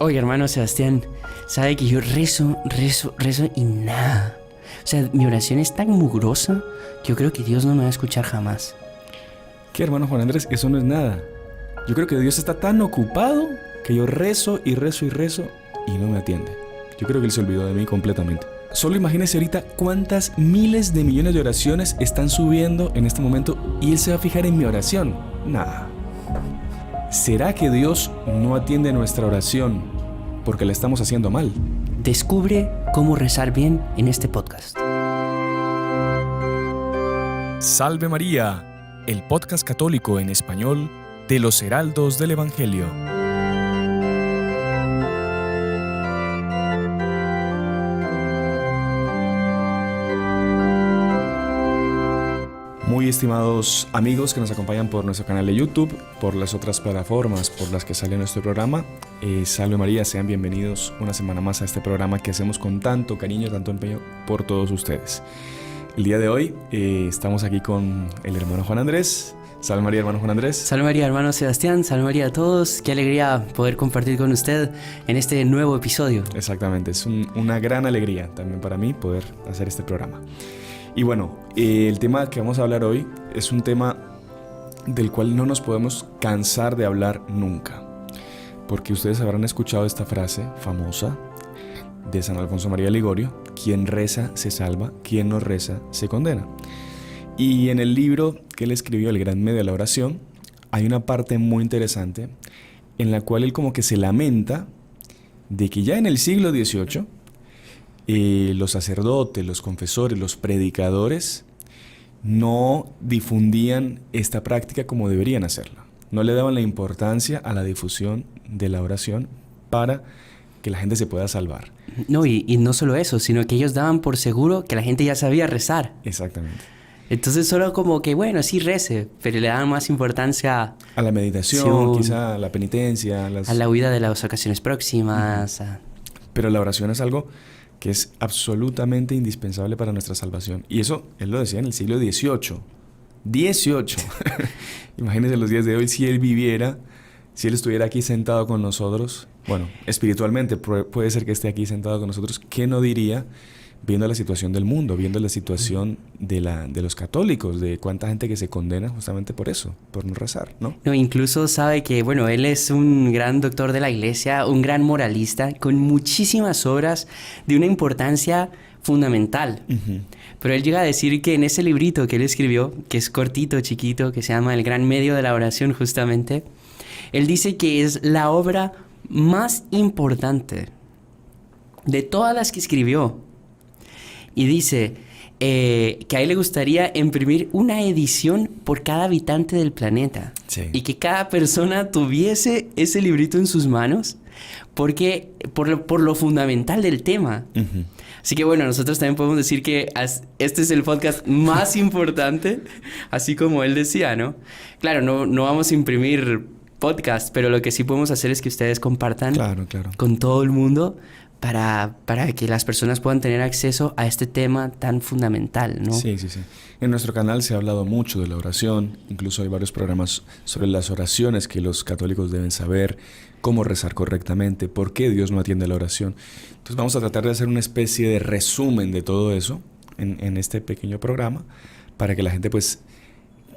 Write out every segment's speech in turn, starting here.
Oye, hermano Sebastián, sabe que yo rezo y nada. O sea, mi oración es tan mugrosa que yo creo que Dios no me va a escuchar jamás. ¿Qué, hermano Juan Andrés? Eso no es nada. Yo creo que Dios está tan ocupado que yo rezo y no me atiende. Yo creo que Él se olvidó de mí completamente. Solo imagínese ahorita cuántas miles de millones de oraciones están subiendo en este momento y Él se va a fijar en mi oración. Nada. ¿Será que Dios no atiende nuestra oración porque la estamos haciendo mal? Descubre cómo rezar bien en este podcast. Salve María, el podcast católico en español de los Heraldos del Evangelio. Muy estimados amigos que nos acompañan por nuestro canal de YouTube, por las otras plataformas por las que sale nuestro programa, Salve María, sean bienvenidos una semana más a este programa que hacemos con tanto cariño, tanto empeño por todos ustedes. El día de hoy estamos aquí con el hermano Juan Andrés. Salve María, hermano Juan Andrés. Salve María, hermano Sebastián. Salve María a todos. Qué alegría poder compartir con usted en este nuevo episodio. Exactamente, es una gran alegría también para mí poder hacer este programa. Y bueno, el tema que vamos a hablar hoy es un tema del cual no nos podemos cansar de hablar nunca. Porque ustedes habrán escuchado esta frase famosa de San Alfonso María Ligorio: quien reza se salva, quien no reza se condena. Y en el libro que él escribió, El Gran Medio de la Oración, hay una parte muy interesante en la cual él como que se lamenta de que ya en el siglo XVIII los sacerdotes, los confesores, los predicadores no difundían esta práctica como deberían hacerla. No le daban la importancia a la difusión de la oración para que la gente se pueda salvar. No, y no solo eso, sino que ellos daban por seguro que la gente ya sabía rezar. Exactamente. Entonces solo como que, bueno, sí rece, pero le daban más importancia a la meditación, quizá a la penitencia, a la huida de las ocasiones próximas. Pero la oración es algo que es absolutamente indispensable para nuestra salvación. Y eso él lo decía en el siglo XVIII. Imagínense los días de hoy, si él viviera, si él estuviera aquí sentado con nosotros, bueno, espiritualmente puede ser que esté aquí sentado con nosotros, ¿qué no diría viendo la situación del mundo, viendo la situación de los católicos, de cuánta gente que se condena justamente por eso, por no rezar, ¿no? No, incluso sabe que, bueno, él es un gran doctor de la iglesia, un gran moralista, con muchísimas obras de una importancia fundamental. Uh-huh. Pero él llega a decir que en ese librito que él escribió, que es cortito, chiquito, que se llama El Gran Medio de la Oración justamente, él dice que es la obra más importante de todas las que escribió. Y dice que a él le gustaría imprimir una edición por cada habitante del planeta. Sí. Y que cada persona tuviese ese librito en sus manos porque por lo fundamental del tema. Uh-huh. Así que bueno, nosotros también podemos decir que este es el podcast más importante, así como él decía, ¿no? Claro, no vamos a imprimir podcast, pero lo que sí podemos hacer es que ustedes compartan claro. con todo el mundo para que las personas puedan tener acceso a este tema tan fundamental, ¿no? Sí. En nuestro canal se ha hablado mucho de la oración, incluso hay varios programas sobre las oraciones que los católicos deben saber, cómo rezar correctamente, por qué Dios no atiende la oración. Entonces vamos a tratar de hacer una especie de resumen de todo eso en este pequeño programa para que la gente pues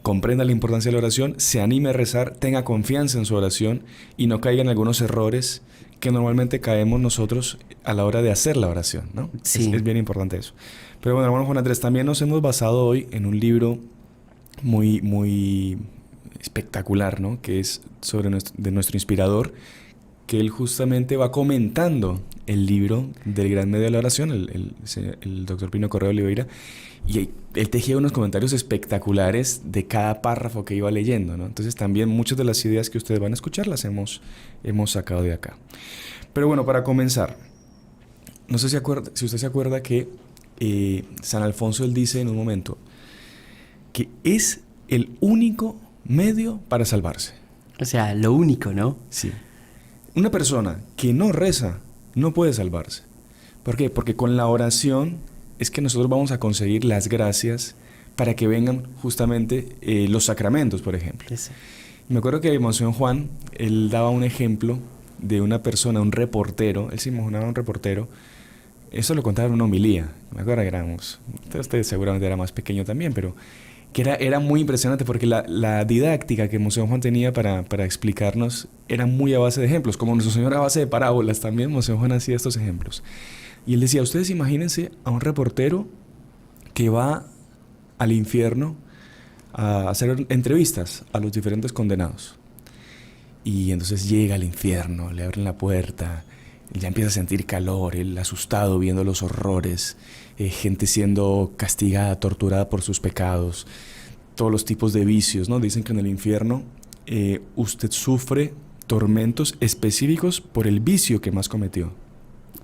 comprenda la importancia de la oración, se anime a rezar, tenga confianza en su oración y no caiga en algunos errores que normalmente caemos nosotros a la hora de hacer la oración, ¿no? Sí. Es bien importante eso. Pero bueno, hermano Juan Andrés, también nos hemos basado hoy en un libro muy espectacular, ¿no? Que es de nuestro inspirador, que él justamente va comentando el libro del Gran Medio de la Oración, el doctor Pino Correa Oliveira, y él tejía unos comentarios espectaculares de cada párrafo que iba leyendo, ¿no? Entonces también muchas de las ideas que ustedes van a escuchar las hemos sacado de acá. Pero bueno, para comenzar, no sé si usted se acuerda que San Alfonso él dice en un momento que es el único medio para salvarse. O sea, lo único, ¿no? Sí. Una persona que no reza no puede salvarse. ¿Por qué? Porque con la oración es que nosotros vamos a conseguir las gracias para que vengan justamente los sacramentos, por ejemplo. Sí. Me acuerdo que Monseñor Juan, él daba un ejemplo de una persona, un reportero, él se imaginaba un reportero, eso lo contaba en una homilía, me acuerdo que éramos, usted seguramente era más pequeño también, pero que era muy impresionante porque la didáctica que Monseñor Juan tenía para explicarnos era muy a base de ejemplos, como nuestro Señor a base de parábolas también, Monseñor Juan hacía estos ejemplos. Y él decía, ustedes imagínense a un reportero que va al infierno a hacer entrevistas a los diferentes condenados. Y entonces llega al infierno, le abren la puerta, él ya empieza a sentir calor, él asustado viendo los horrores, gente siendo castigada, torturada por sus pecados, todos los tipos de vicios, ¿no? Dicen que en el infierno usted sufre tormentos específicos por el vicio que más cometió.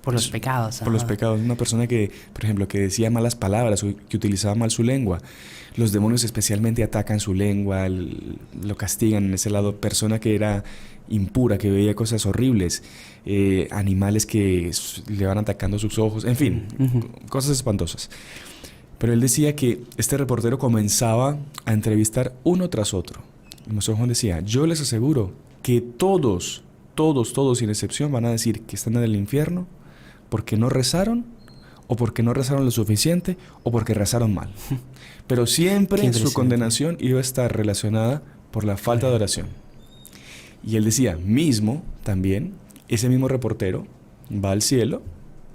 Por los pecados. Por los pecados. Una persona que, por ejemplo, que decía malas palabras o que utilizaba mal su lengua. Los demonios especialmente atacan su lengua, lo castigan en ese lado. Persona que era impura, que veía cosas horribles, animales que le van atacando sus ojos, en fin, cosas espantosas. Pero él decía que este reportero comenzaba a entrevistar uno tras otro. Y Monseñor Juan decía, yo les aseguro que todos, sin excepción, van a decir que están en el infierno porque no rezaron, o porque no rezaron lo suficiente, o porque rezaron mal. Pero siempre su condenación iba a estar relacionada por la falta de oración. Y él decía, mismo, también, ese mismo reportero va al cielo,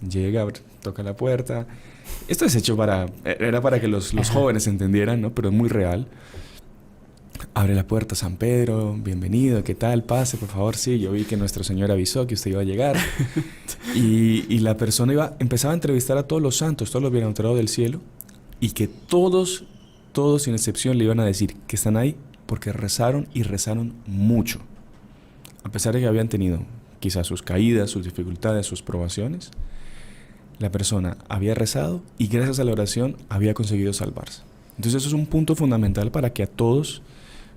llega, toca la puerta. Esto es hecho era para que los jóvenes entendieran, ¿no? Pero es muy real. Abre la puerta, San Pedro, bienvenido, ¿qué tal? Pase, por favor. Sí, yo vi que nuestro Señor avisó que usted iba a llegar. y la persona empezaba a entrevistar a todos los santos, todos los bienaventurados del cielo, y que todos, sin excepción, le iban a decir que están ahí porque rezaron y rezaron mucho. A pesar de que habían tenido quizás sus caídas, sus dificultades, sus probaciones, la persona había rezado y gracias a la oración había conseguido salvarse. Entonces eso es un punto fundamental para que a todos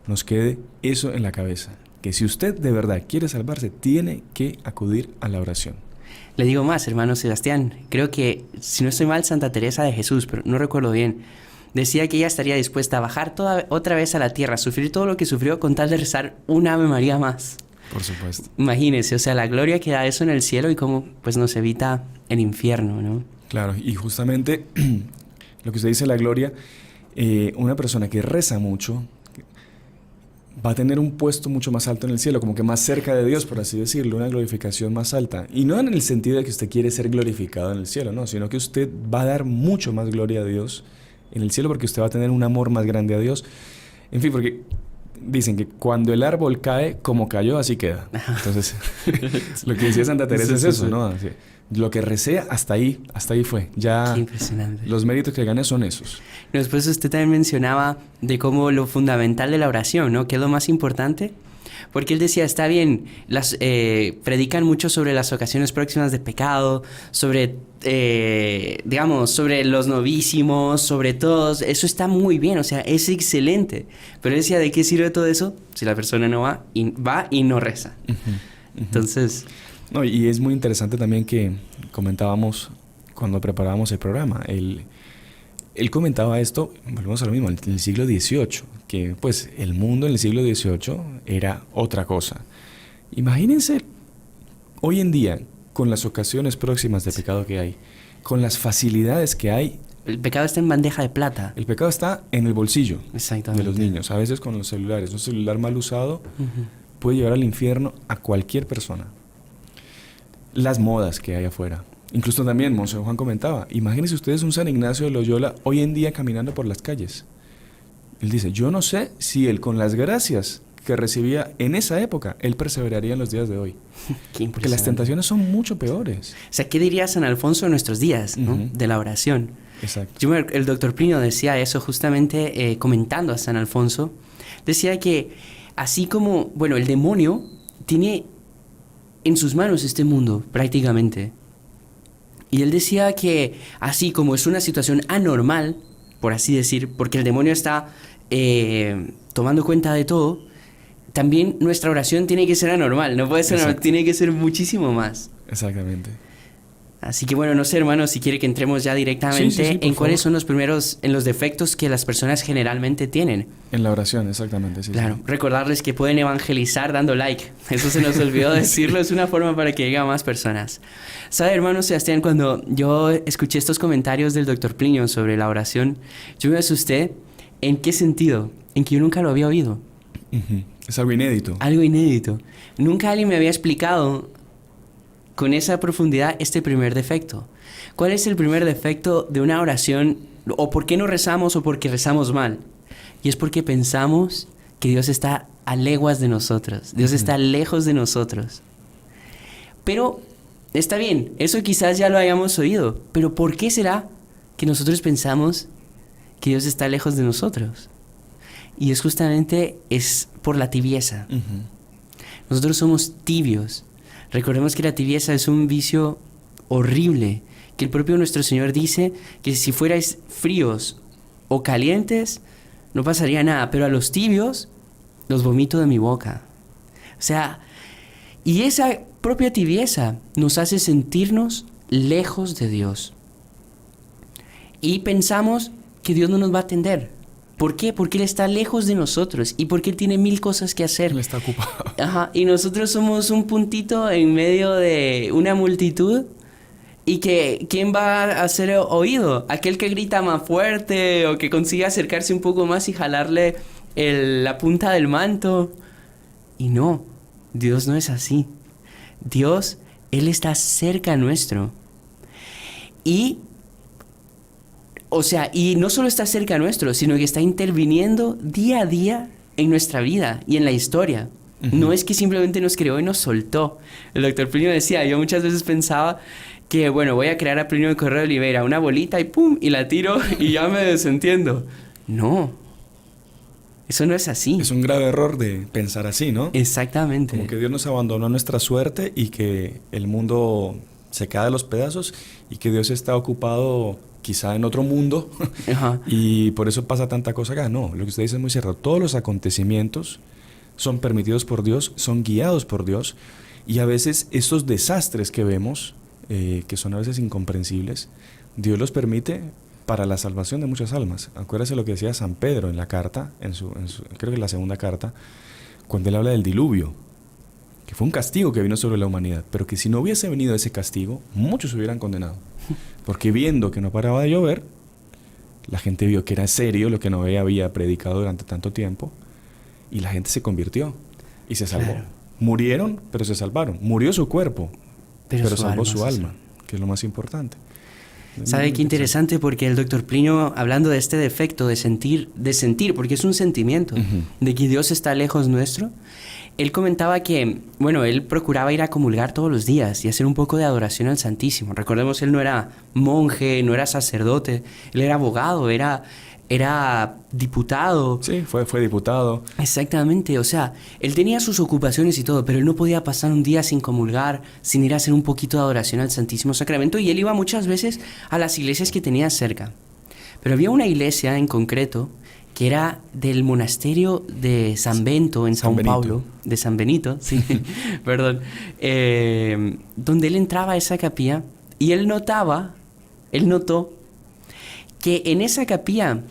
nos quede eso en la cabeza, que si usted de verdad quiere salvarse, tiene que acudir a la oración. Le digo más, hermano Sebastián, creo que, si no estoy mal, Santa Teresa de Jesús, pero no recuerdo bien, decía que ella estaría dispuesta a bajar otra vez a la tierra, sufrir todo lo que sufrió con tal de rezar una Ave María más. Por supuesto. Imagínese, o sea, la gloria que da eso en el cielo y cómo pues nos evita el infierno, ¿no? Claro, y justamente lo que usted dice, la gloria, una persona que reza mucho va a tener un puesto mucho más alto en el cielo, como que más cerca de Dios, por así decirlo, una glorificación más alta. Y no en el sentido de que usted quiere ser glorificado en el cielo, no, sino que usted va a dar mucho más gloria a Dios en el cielo porque usted va a tener un amor más grande a Dios. En fin, porque dicen que cuando el árbol cae, como cayó, así queda. Entonces, lo que decía Santa Teresa es eso, ¿no? Así, lo que recé, hasta ahí fue. Ya qué impresionante. Los méritos que gané son esos. Después usted también mencionaba de cómo lo fundamental de la oración, ¿no? ¿Qué es lo más importante? Porque él decía, está bien, predican mucho sobre las ocasiones próximas de pecado, sobre, sobre los novísimos, sobre todos. Eso está muy bien, o sea, es excelente. Pero él decía, ¿de qué sirve todo eso si la persona no va y no reza? Entonces... No, y es muy interesante también que comentábamos cuando preparábamos el programa. Él comentaba esto, volvemos a lo mismo, en el siglo XVIII, que pues el mundo en el siglo XVIII era otra cosa. Imagínense hoy en día, con las ocasiones próximas de pecado que hay, con las facilidades que hay. El pecado está en bandeja de plata. El pecado está en el bolsillo de los niños, a veces con los celulares. Un celular mal usado puede llevar al infierno a cualquier persona. Las modas que hay afuera. Incluso también, Monseñor Juan comentaba, imagínense ustedes un San Ignacio de Loyola hoy en día caminando por las calles. Él dice, yo no sé si él con las gracias que recibía en esa época, él perseveraría en los días de hoy. Porque las tentaciones son mucho peores. O sea, ¿qué diría San Alfonso de nuestros días, ¿no? De la oración? Exacto. El doctor Plinio decía eso justamente comentando a San Alfonso. Decía que así como, bueno, el demonio tiene en sus manos este mundo, prácticamente. Y él decía que así como es una situación anormal, por así decir, porque el demonio está tomando cuenta de todo, también nuestra oración tiene que ser anormal, no puede ser anormal, tiene que ser muchísimo más. Exactamente. Así que bueno, no sé, hermano, si quiere que entremos ya directamente en cuáles son en los defectos que las personas generalmente tienen. En la oración, exactamente. Sí, claro, recordarles que pueden evangelizar dando like. Eso se nos olvidó decirlo, es una forma para que llegue a más personas. ¿Sabe, hermano Sebastián? Cuando yo escuché estos comentarios del Dr. Plinio sobre la oración, yo me asusté. ¿En qué sentido? En que yo nunca lo había oído. Es algo inédito. Algo inédito. Nunca alguien me había explicado con esa profundidad este primer defecto. ¿Cuál es el primer defecto de una oración? ¿O por qué no rezamos o porque rezamos mal? Y es porque pensamos que Dios está a leguas de nosotros. Dios está lejos de nosotros. Pero está bien, eso quizás ya lo hayamos oído. Pero ¿por qué será que nosotros pensamos que Dios está lejos de nosotros? Y es justamente por la tibieza. Nosotros somos tibios. Recordemos que la tibieza es un vicio horrible, que el propio nuestro Señor dice que si fuerais fríos o calientes, no pasaría nada, pero a los tibios los vomito de mi boca. O sea, y esa propia tibieza nos hace sentirnos lejos de Dios. Y pensamos que Dios no nos va a atender. ¿Por qué? Porque Él está lejos de nosotros y porque Él tiene 1000 cosas que hacer. Él está ocupado. Ajá, y nosotros somos un puntito en medio de una multitud. ¿Y que quién va a hacer oído? Aquel que grita más fuerte o que consigue acercarse un poco más y jalarle la punta del manto. Y no, Dios no es así. Dios, Él está cerca nuestro. Y no solo está cerca nuestro, sino que está interviniendo día a día en nuestra vida y en la historia. No es que simplemente nos creó y nos soltó. El doctor Plinio decía, yo muchas veces pensaba que, bueno, voy a crear a Plinio de Correa de Oliveira, una bolita y pum, y la tiro y ya me desentiendo. No, eso no es así. Es un grave error de pensar así, ¿no? Exactamente. Como que Dios nos abandonó a nuestra suerte y que el mundo se cae de los pedazos y que Dios está ocupado quizá en otro mundo. Ajá. Y por eso pasa tanta cosa acá. No, lo que usted dice es muy cierto. Todos los acontecimientos son permitidos por Dios, son guiados por Dios, y a veces estos desastres que vemos, que son a veces incomprensibles, Dios los permite para la salvación de muchas almas. Acuérdese lo que decía San Pedro en la carta, creo que en la segunda carta, cuando él habla del diluvio, que fue un castigo que vino sobre la humanidad, pero que si no hubiese venido ese castigo, muchos se hubieran condenado. Porque viendo que no paraba de llover, la gente vio que era serio lo que Noé había predicado durante tanto tiempo, y la gente se convirtió y se salvó. Claro. Murieron, pero se salvaron. Murió su cuerpo, pero salvó su alma, que es lo más importante. ¿Sabe qué interesante? Porque el doctor Plinio, hablando de este defecto de sentir, porque es un sentimiento, de que Dios está lejos nuestro, él comentaba que, bueno, él procuraba ir a comulgar todos los días y hacer un poco de adoración al Santísimo. Recordemos, él no era monje, no era sacerdote, él era abogado, era diputado. Sí, fue diputado. Exactamente, o sea, él tenía sus ocupaciones y todo, pero él no podía pasar un día sin comulgar, sin ir a hacer un poquito de adoración al Santísimo Sacramento, y él iba muchas veces a las iglesias que tenía cerca. Pero había una iglesia en concreto que era del monasterio de San Bento, en Sao Paulo, de San Benito, sí, perdón, donde él entraba a esa capilla y él notó que en esa capilla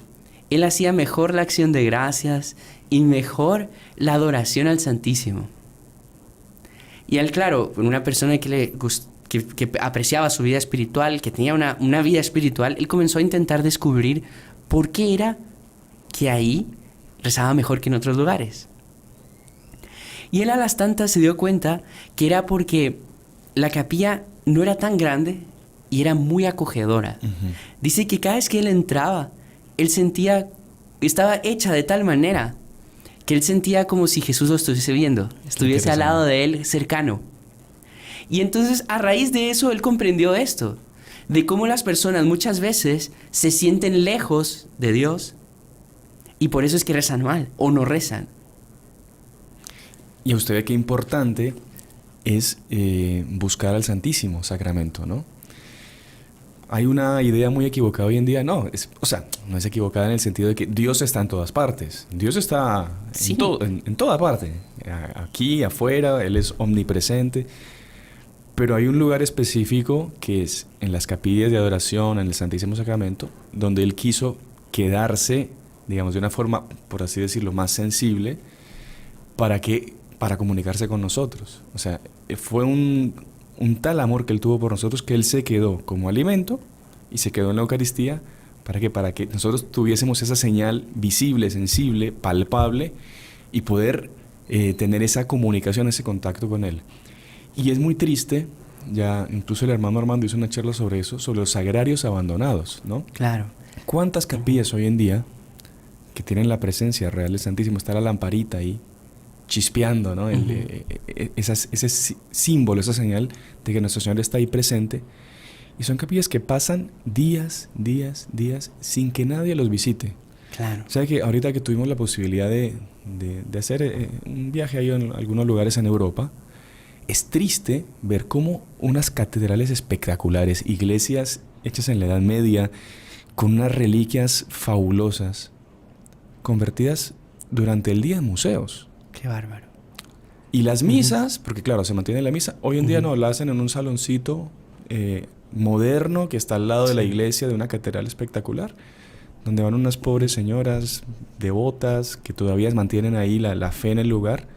él hacía mejor la acción de gracias y mejor la adoración al Santísimo. Y él, claro, una persona que apreciaba su vida espiritual, que tenía una vida espiritual, él comenzó a intentar descubrir por qué era que ahí rezaba mejor que en otros lugares. Y él a las tantas se dio cuenta que era porque la capilla no era tan grande y era muy acogedora. Dice que cada vez que él entraba, él sentía, estaba hecha de tal manera que él sentía como si Jesús lo estuviese viendo, estuviese al lado de él, cercano. Y entonces, a raíz de eso, él comprendió esto, de cómo las personas muchas veces se sienten lejos de Dios y por eso es que rezan mal o no rezan. Y a usted ve qué importante es buscar al Santísimo Sacramento, ¿no? Hay una idea muy equivocada hoy en día. No es equivocada en el sentido de que Dios está en todas partes. Dios está en toda parte. Aquí, afuera, Él es omnipresente. Pero hay un lugar específico que es en las capillas de adoración, en el Santísimo Sacramento, donde él quiso quedarse, digamos, de una forma, por así decirlo, más sensible, para comunicarse con nosotros. O sea, fue un tal amor que él tuvo por nosotros que él se quedó como alimento y se quedó en la Eucaristía para que nosotros tuviésemos esa señal visible, sensible, palpable y poder tener esa comunicación, ese contacto con él. Y es muy triste, ya incluso el hermano Armando hizo una charla sobre eso, sobre los sagrarios abandonados, ¿no? Claro. ¿Cuántas capillas hoy en día que tienen la presencia real del Santísimo? Está la lamparita ahí, chispeando, ¿no? Ese símbolo, esa señal de que Nuestro Señor está ahí presente. Y son capillas que pasan días sin que nadie los visite. Claro. ¿Sabe que ahorita que tuvimos la posibilidad de hacer un viaje ahí en algunos lugares en Europa, es triste ver cómo unas catedrales espectaculares, iglesias hechas en la Edad Media, con unas reliquias fabulosas, convertidas durante el día en museos. Qué bárbaro. Y las misas, porque claro, se mantiene la misa, hoy en día no, la hacen en un saloncito moderno que está al lado de la iglesia de una catedral espectacular, donde van unas pobres señoras devotas que todavía mantienen ahí la fe en el lugar.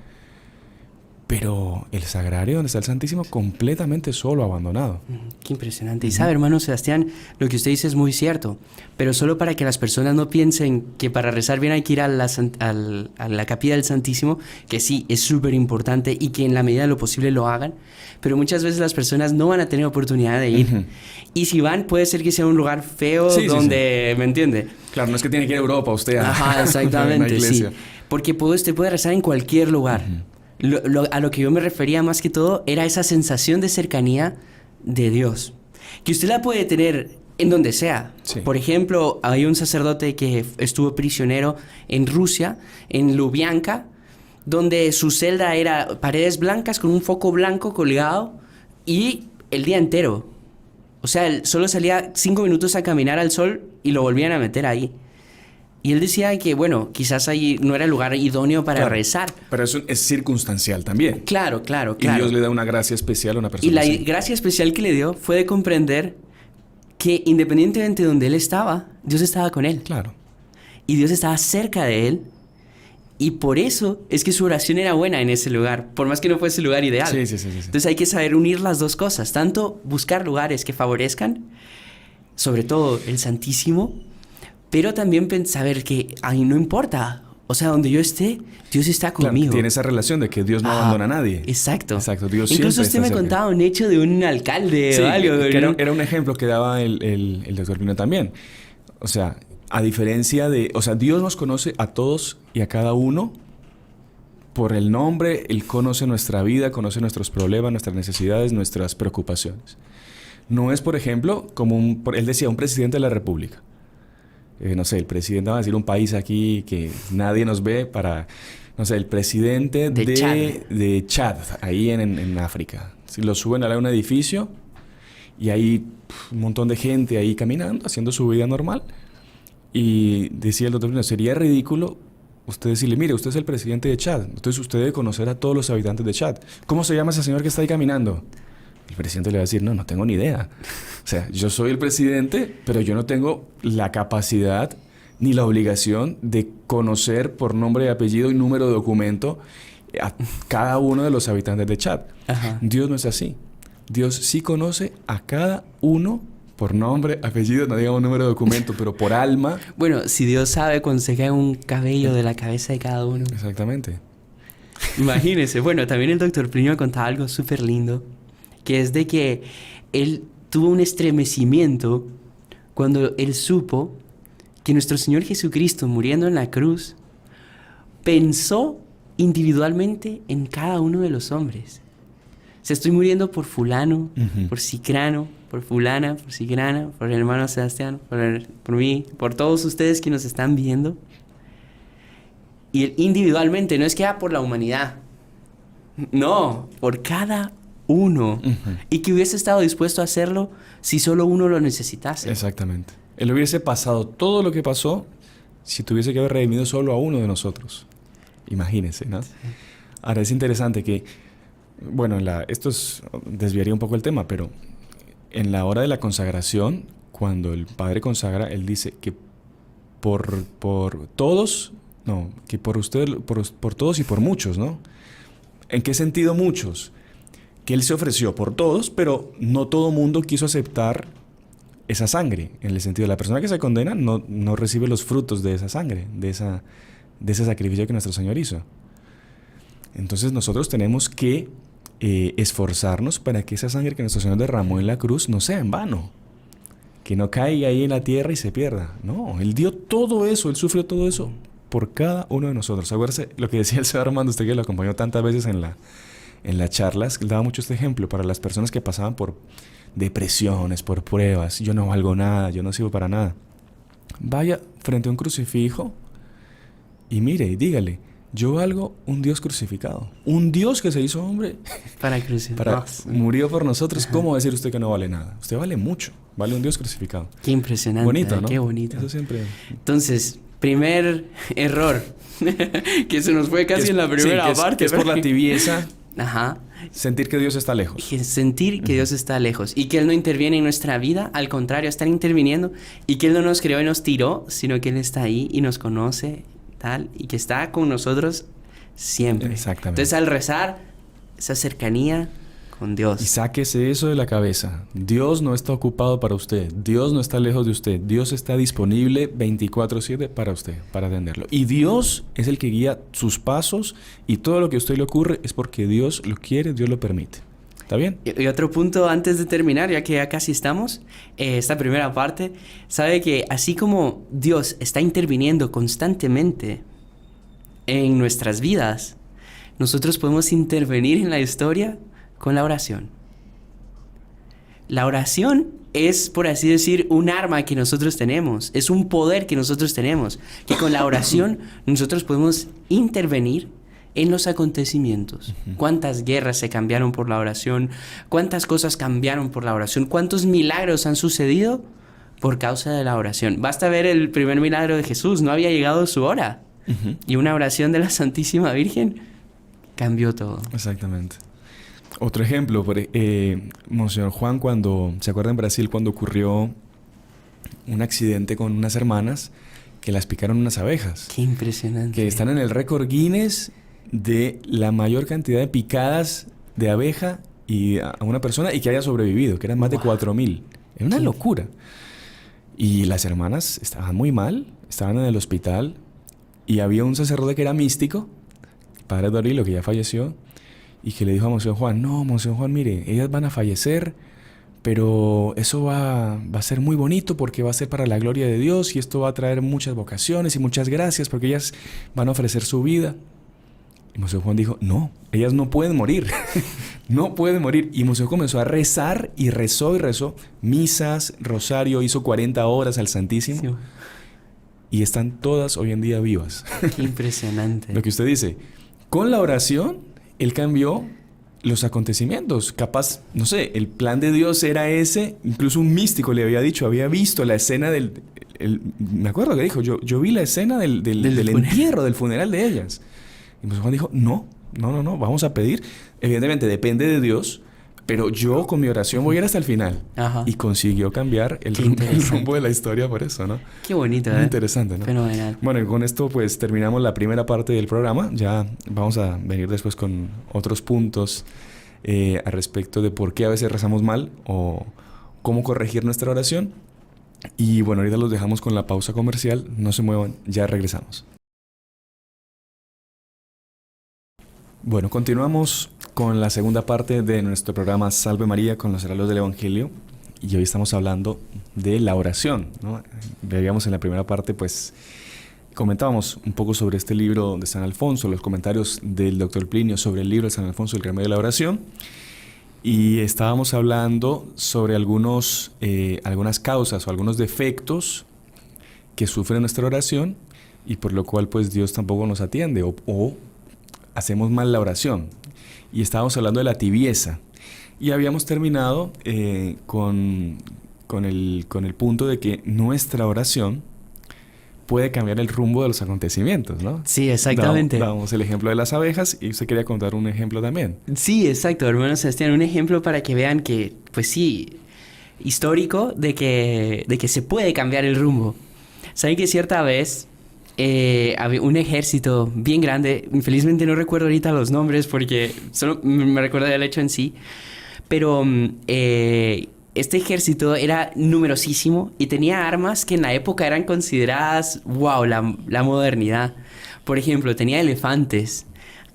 Pero el sagrario donde está el Santísimo completamente solo, abandonado. Qué impresionante. Y sabe, hermano Sebastián, lo que usted dice es muy cierto, pero solo para que las personas no piensen que para rezar bien hay que ir a la capilla del Santísimo, que sí, es súper importante y que en la medida de lo posible lo hagan, pero muchas veces las personas no van a tener oportunidad de ir. Y si van, puede ser que sea un lugar feo donde, ¿me entiende? Claro, no es que tiene que ir a Europa usted Ajá, exactamente, sí. Porque usted puede rezar en cualquier lugar. A lo que yo me refería más que todo era esa sensación de cercanía de Dios, que usted la puede tener en donde sea. Sí. Por ejemplo, hay un sacerdote que estuvo prisionero en Rusia, en Lubyanka, donde su celda era paredes blancas con un foco blanco colgado y el día entero. O sea, él solo salía 5 minutos a caminar al sol y lo volvían a meter ahí. Y él decía que, bueno, quizás ahí no era el lugar idóneo para rezar. Pero eso es circunstancial también. Claro. Y Dios le da una gracia especial a una persona. Y la gracia especial que le dio fue de comprender que independientemente de donde él estaba, Dios estaba con él. Claro. Y Dios estaba cerca de él. Y por eso es que su oración era buena en ese lugar, por más que no fuese el lugar ideal. Sí. Entonces hay que saber unir las dos cosas. Tanto buscar lugares que favorezcan, sobre todo el Santísimo, pero también saber que ahí no importa. O sea, donde yo esté, Dios está conmigo. Claro, tiene esa relación de que Dios no abandona a nadie. Exacto. Dios incluso usted me contaba un hecho de un alcalde o algo. Que era un ejemplo que daba el doctor Pino también. O sea, a diferencia de... O sea, Dios nos conoce a todos y a cada uno por el nombre. Él conoce nuestra vida, conoce nuestros problemas, nuestras necesidades, nuestras preocupaciones. No es, por ejemplo, como él decía, un presidente de la República. No sé, el presidente, va a decir un país aquí que nadie nos ve para... No sé, el presidente de Chad, ahí en África. Si lo suben a un edificio y hay un montón de gente ahí caminando, haciendo su vida normal. Y decía el doctor, sería ridículo usted decirle, mire, usted es el presidente de Chad. Entonces usted debe conocer a todos los habitantes de Chad. ¿Cómo se llama ese señor que está ahí caminando? El presidente le va a decir, no tengo ni idea. O sea, yo soy el presidente, pero yo no tengo la capacidad ni la obligación de conocer por nombre y apellido y número de documento a cada uno de los habitantes de Chad. Ajá. Dios no es así. Dios sí conoce a cada uno por nombre, apellido, no digamos número de documento, pero por alma. Bueno, si Dios sabe, cuando cae un cabello de la cabeza de cada uno. Exactamente. Imagínese. Bueno, también el doctor Plinio contaba algo súper lindo, que es de que él tuvo un estremecimiento cuando él supo que nuestro Señor Jesucristo, muriendo en la cruz, pensó individualmente en cada uno de los hombres. O sea, estoy muriendo por fulano, por cicrano, por fulana, por cicrana, por el hermano Sebastián, por mí, por todos ustedes que nos están viendo. Y él individualmente, no es que por la humanidad. No, por cada uno. Y que hubiese estado dispuesto a hacerlo si solo uno lo necesitase. Exactamente. Él hubiese pasado todo lo que pasó si tuviese que haber redimido solo a uno de nosotros. Imagínense, ¿no? Sí. Ahora, es interesante que Bueno, desviaría un poco el tema, pero en la hora de la consagración, cuando el Padre consagra, Él dice que por todos, no, que por usted, por todos y por muchos, ¿no? ¿En qué sentido muchos? Que Él se ofreció por todos, pero no todo mundo quiso aceptar esa sangre. En el sentido de la persona que se condena no recibe los frutos de esa sangre, de ese sacrificio que nuestro Señor hizo. Entonces nosotros tenemos que esforzarnos para que esa sangre que nuestro Señor derramó en la cruz no sea en vano. Que no caiga ahí en la tierra y se pierda. No, Él dio todo eso, Él sufrió todo eso por cada uno de nosotros. Acuérdese lo que decía el señor Armando, usted que lo acompañó tantas veces en las charlas, él daba mucho este ejemplo para las personas que pasaban por depresiones, por pruebas. Yo no valgo nada, yo no sirvo para nada. Vaya frente a un crucifijo y mire y dígale: yo valgo un Dios crucificado. Un Dios que se hizo hombre. Murió por nosotros. Ajá. ¿Cómo va a decir usted que no vale nada? Usted vale mucho. Vale un Dios crucificado. Qué impresionante. Bonito, ¿no? Qué bonito. Eso siempre. Entonces, primer error. Que se nos fue casi en la primera parte. Que es por la tibieza. Ajá. Sentir que Dios está lejos. Sentir que Dios está lejos. Y que Él no interviene en nuestra vida. Al contrario, está interviniendo. Y que Él no nos creó y nos tiró, sino que Él está ahí y nos conoce, tal, y que está con nosotros siempre. Exactamente. Entonces, al rezar, esa cercanía con Dios. Y sáquese eso de la cabeza. Dios no está ocupado para usted. Dios no está lejos de usted. Dios está disponible 24/7 para usted, para atenderlo. Y Dios es el que guía sus pasos, y todo lo que a usted le ocurre es porque Dios lo quiere, Dios lo permite. ¿Está bien? Y otro punto antes de terminar, ya que ya casi estamos, esta primera parte, sabe que así como Dios está interviniendo constantemente en nuestras vidas, nosotros podemos intervenir en la historia con la oración. La oración es, por así decir, un arma que nosotros tenemos, es un poder que nosotros tenemos, que con la oración nosotros podemos intervenir en los acontecimientos. ¿Cuántas guerras se cambiaron por la oración? ¿Cuántas cosas cambiaron por la oración? ¿Cuántos milagros han sucedido por causa de la oración? Basta ver el primer milagro de Jesús, no había llegado su hora. Y una oración de la Santísima Virgen cambió todo. Exactamente. Otro ejemplo, Monseñor Juan, ¿se acuerda en Brasil cuando ocurrió un accidente con unas hermanas que las picaron unas abejas? ¡Qué impresionante! Que están en el récord Guinness de la mayor cantidad de picadas de abeja a una persona y que haya sobrevivido, que eran más de 4.000. Era una locura. Y las hermanas estaban muy mal, estaban en el hospital, y había un sacerdote que era místico, el padre Dorilo, que ya falleció, y que le dijo a Monseñor Juan: no, Monseñor Juan, mire, ellas van a fallecer, pero eso va a ser muy bonito porque va a ser para la gloria de Dios, y esto va a traer muchas vocaciones y muchas gracias porque ellas van a ofrecer su vida. Y Monseñor Juan dijo: no, ellas no pueden morir. No pueden morir. Y Monseñor comenzó a rezar y rezó y rezó. Misas, rosario, hizo 40 horas al Santísimo. Sí. Y están todas hoy en día vivas. Qué impresionante. Lo que usted dice, con la oración, Él cambió los acontecimientos. Capaz, no sé, el plan de Dios era ese. Incluso un místico le había dicho, había visto la escena me acuerdo que dijo, yo vi la escena del entierro, del funeral de ellas. Y Monseñor Juan dijo: no, vamos a pedir. Evidentemente depende de Dios, pero yo con mi oración voy a ir hasta el final. Ajá. Y consiguió cambiar el rumbo de la historia por eso, ¿no? Qué bonito, Muy interesante, ¿no? Fenomenal. Bueno, y con esto pues terminamos la primera parte del programa. Ya vamos a venir después con otros puntos al respecto de por qué a veces rezamos mal o cómo corregir nuestra oración. Y bueno, ahorita los dejamos con la pausa comercial. No se muevan, ya regresamos. Bueno, continuamos con la segunda parte de nuestro programa Salve María con los heraldos del Evangelio, y hoy estamos hablando de la oración, ¿no? Veíamos en la primera parte, pues, comentábamos un poco sobre este libro de San Alfonso, los comentarios del doctor Plinio sobre el libro de San Alfonso, El remedio de la oración, y estábamos hablando sobre algunas causas o algunos defectos que sufre nuestra oración y por lo cual, pues, Dios tampoco nos atiende o hacemos mal la oración. Y estábamos hablando de la tibieza. Y habíamos terminado con el punto de que nuestra oración puede cambiar el rumbo de los acontecimientos, ¿no? Sí, exactamente. Damos el ejemplo de las abejas y usted quería contar un ejemplo también. Sí, exacto, hermano Sebastián. Un ejemplo para que vean que, pues sí, histórico de que se puede cambiar el rumbo. ¿Saben que cierta vez había un ejército bien grande? Infelizmente no recuerdo ahorita los nombres porque solo me recuerdo del hecho en sí. Pero este ejército era numerosísimo y tenía armas que en la época eran consideradas, wow, la modernidad. Por ejemplo, tenía elefantes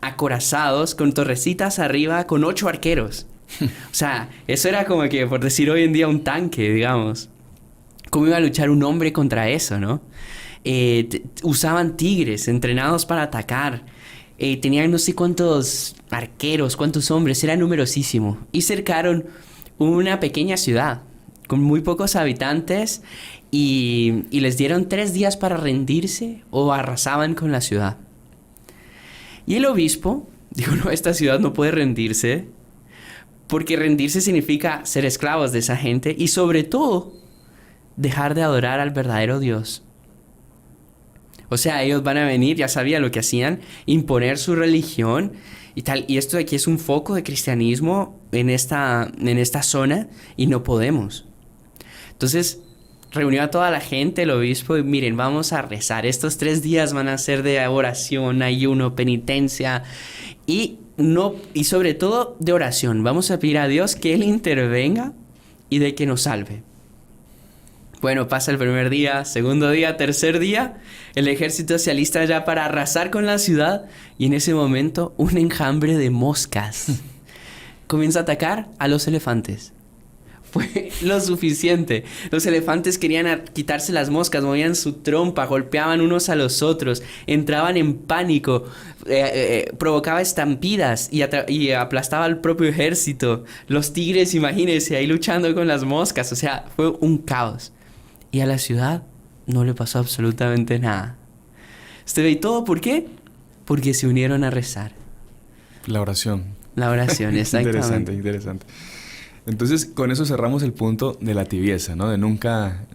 acorazados con torrecitas arriba con 8 arqueros. O sea, eso era como que, por decir hoy en día, un tanque, digamos. ¿Cómo iba a luchar un hombre contra eso, no? Usaban tigres entrenados para atacar. Tenían no sé cuántos arqueros, cuántos hombres, era numerosísimo. Y cercaron una pequeña ciudad con muy pocos habitantes y les dieron 3 días para rendirse o arrasaban con la ciudad. Y el obispo dijo, no, esta ciudad no puede rendirse porque rendirse significa ser esclavos de esa gente y sobre todo dejar de adorar al verdadero Dios. O sea, ellos van a venir, ya sabía lo que hacían, imponer su religión y tal. Y esto de aquí es un foco de cristianismo en esta zona y no podemos. Entonces, reunió a toda la gente, el obispo, y miren, vamos a rezar. Estos 3 días van a ser de oración, ayuno, penitencia y sobre todo de oración. Vamos a pedir a Dios que Él intervenga y de que nos salve. Bueno, pasa el primer día, segundo día, tercer día. El ejército se alista ya para arrasar con la ciudad. Y en ese momento, un enjambre de moscas comienza a atacar a los elefantes. Fue lo suficiente. Los elefantes querían quitarse las moscas, movían su trompa, golpeaban unos a los otros, entraban en pánico, provocaba estampidas y aplastaba al propio ejército. Los tigres, imagínense, ahí luchando con las moscas. O sea, fue un caos. Y a la ciudad no le pasó absolutamente nada. ¿Usted ve y todo por qué? Porque se unieron a rezar. La oración. La oración, exactamente. Interesante. Entonces, con eso cerramos el punto de la tibieza, ¿no? De nunca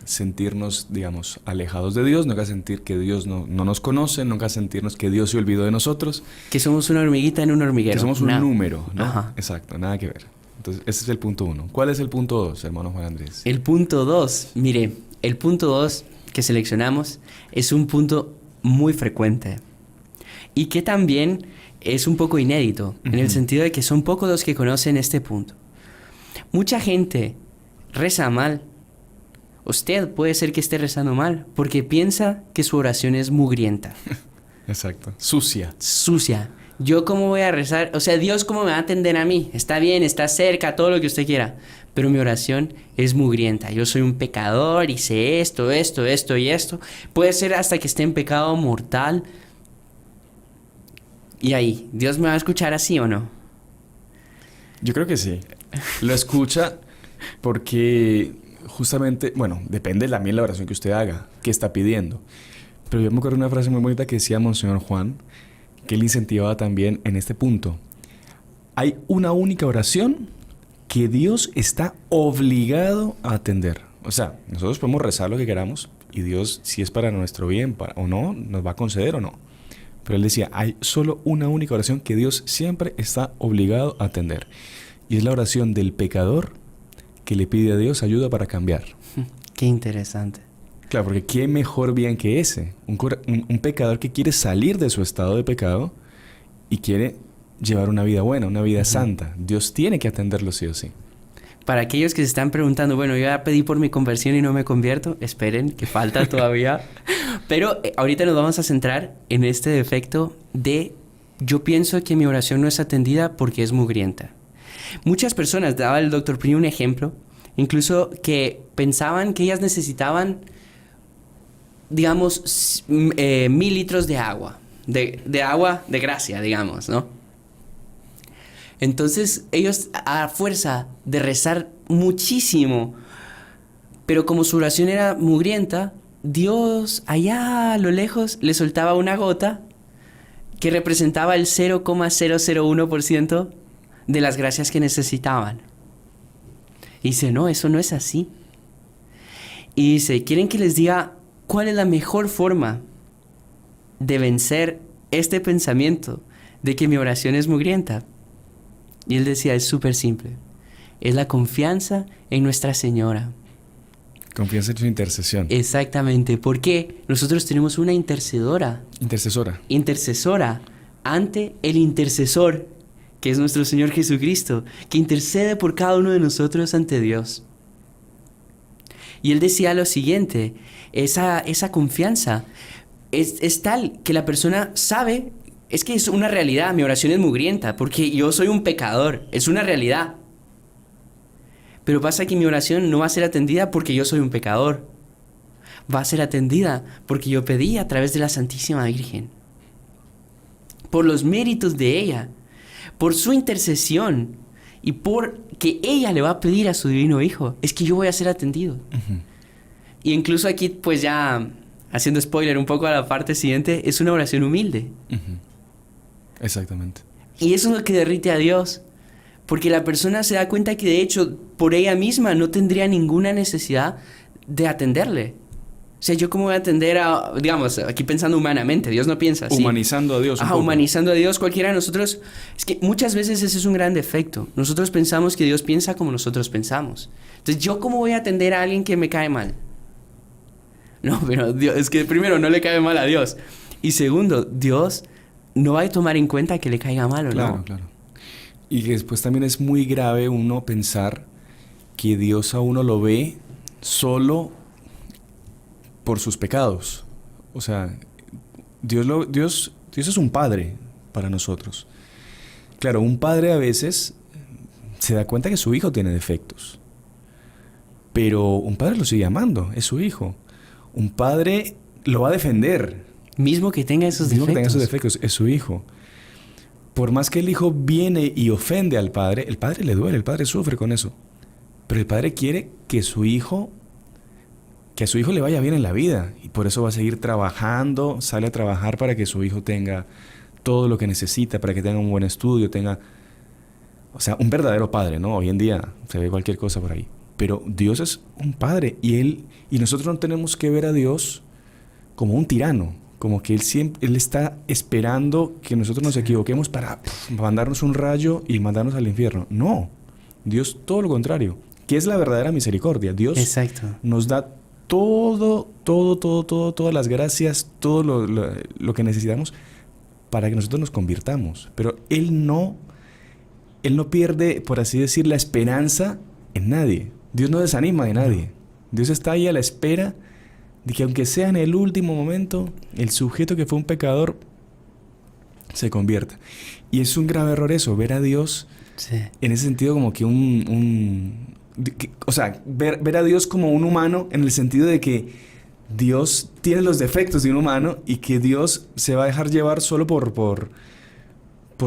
sentirnos, digamos, alejados de Dios, nunca sentir que Dios no nos conoce, nunca sentirnos que Dios se olvidó de nosotros. Que somos una hormiguita en un hormiguero. Que somos un número, ¿no? Ajá. Exacto, nada que ver. Entonces, ese es el punto 1. ¿Cuál es el punto 2, hermano Juan Andrés? El punto 2, mire, el punto 2 que seleccionamos es un punto muy frecuente y que también es un poco inédito, en el sentido de que son pocos los que conocen este punto. Mucha gente reza mal. Usted puede ser que esté rezando mal porque piensa que su oración es mugrienta. Exacto. Sucia. ¿Yo cómo voy a rezar? O sea, Dios cómo me va a atender a mí. Está bien, está cerca, todo lo que usted quiera. Pero mi oración es mugrienta. Yo soy un pecador, hice esto y esto. Puede ser hasta que esté en pecado mortal. Y ahí, ¿Dios me va a escuchar así o no? Yo creo que sí. Lo escucha porque justamente, bueno, depende también de la oración que usted haga, qué está pidiendo. Pero yo me acuerdo de una frase muy bonita que decía Monseñor Juan, que él incentivaba también en este punto. Hay una única oración que Dios está obligado a atender. O sea, nosotros podemos rezar lo que queramos y Dios, si es para nuestro bien o no, nos va a conceder o no. Pero él decía, hay solo una única oración que Dios siempre está obligado a atender. Y es la oración del pecador que le pide a Dios ayuda para cambiar. Qué interesante. Claro, porque qué mejor bien que ese. Un pecador que quiere salir de su estado de pecado y quiere llevar una vida buena, una vida santa. Dios tiene que atenderlo sí o sí. Para aquellos que se están preguntando, bueno, yo ya pedí por mi conversión y no me convierto, esperen, que falta todavía. Pero ahorita nos vamos a centrar en este defecto de yo pienso que mi oración no es atendida porque es mugrienta. Muchas personas, daba el Dr. Prim un ejemplo, incluso que pensaban que ellas necesitaban, digamos, 1000 litros de agua, de agua de gracia, digamos, ¿no? Entonces ellos a fuerza de rezar muchísimo, pero como su oración era mugrienta, Dios allá a lo lejos le soltaba una gota que representaba el 0,001% de las gracias que necesitaban. Y dice, no, eso no es así. Y dice, ¿quieren que les diga ¿cuál es la mejor forma de vencer este pensamiento de que mi oración es mugrienta? Y él decía, es súper simple. Es la confianza en Nuestra Señora. Confianza en su intercesión. Exactamente, porque nosotros tenemos una intercesora ante el intercesor, que es nuestro Señor Jesucristo, que intercede por cada uno de nosotros ante Dios. Y él decía lo siguiente, esa confianza es tal que la persona sabe, es que es una realidad, mi oración es mugrienta, porque yo soy un pecador, es una realidad. Pero pasa que mi oración no va a ser atendida porque yo soy un pecador. Va a ser atendida porque yo pedí a través de la Santísima Virgen. Por los méritos de ella, por su intercesión y por que ella le va a pedir a su divino Hijo, es que yo voy a ser atendido. Y incluso aquí, pues ya haciendo spoiler un poco a la parte siguiente, es una oración humilde. Exactamente. Y eso es lo que derrite a Dios. Porque la persona se da cuenta que de hecho por ella misma no tendría ninguna necesidad de atenderle. O sea, yo cómo voy a atender a, digamos, aquí pensando humanamente, Dios no piensa así. Humanizando a Dios. Humanizando a Dios, cualquiera de nosotros. Es que muchas veces ese es un gran defecto. Nosotros pensamos que Dios piensa como nosotros pensamos. Entonces, ¿yo cómo voy a atender a alguien que me cae mal? No, pero Dios, es que primero no le cae mal a Dios. Y segundo, Dios no va a tomar en cuenta que le caiga mal o no. Claro. Y después también es muy grave uno pensar que Dios a uno lo ve solo por sus pecados. O sea, Dios es un padre para nosotros. Claro, un padre a veces se da cuenta que su hijo tiene defectos. Pero un padre lo sigue amando, es su hijo. Un padre lo va a defender. Mismo que tenga esos defectos, es su hijo. Por más que el hijo viene y ofende al padre, el padre le duele, el padre sufre con eso. Pero el padre quiere que a su hijo le vaya bien en la vida. Y por eso va a seguir trabajando, sale a trabajar para que su hijo tenga todo lo que necesita, para que tenga un buen estudio, o sea, un verdadero padre, ¿no? Hoy en día se ve cualquier cosa por ahí. Pero Dios es un padre y nosotros no tenemos que ver a Dios como un tirano. Como que Él está esperando que nosotros nos equivoquemos para mandarnos un rayo y mandarnos al infierno. No, Dios todo lo contrario. ¿Qué es la verdadera misericordia? Dios nos da todas las gracias, todo lo que necesitamos para que nosotros nos convirtamos. Pero Él no pierde, por así decir, la esperanza en nadie. Dios no desanima de nadie. Dios está ahí a la espera de que aunque sea en el último momento, el sujeto que fue un pecador se convierta. Y es un grave error eso, ver a Dios en ese sentido como que ver a Dios como un humano en el sentido de que Dios tiene los defectos de un humano y que Dios se va a dejar llevar solo por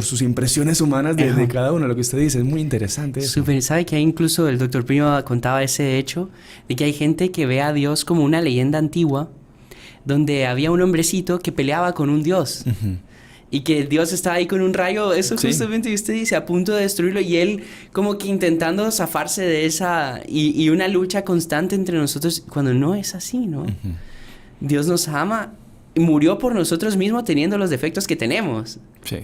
sus impresiones humanas de cada uno. Lo que usted dice es muy interesante eso. Súper. ¿Sabe que incluso el doctor Primo contaba ese hecho de que hay gente que ve a Dios como una leyenda antigua donde había un hombrecito que peleaba con un dios y que Dios estaba ahí con un rayo, eso justamente que usted dice, a punto de destruirlo, y él como que intentando zafarse de esa y una lucha constante entre nosotros, cuando no es así, ¿no? Dios nos ama y murió por nosotros mismos teniendo los defectos que tenemos. Sí.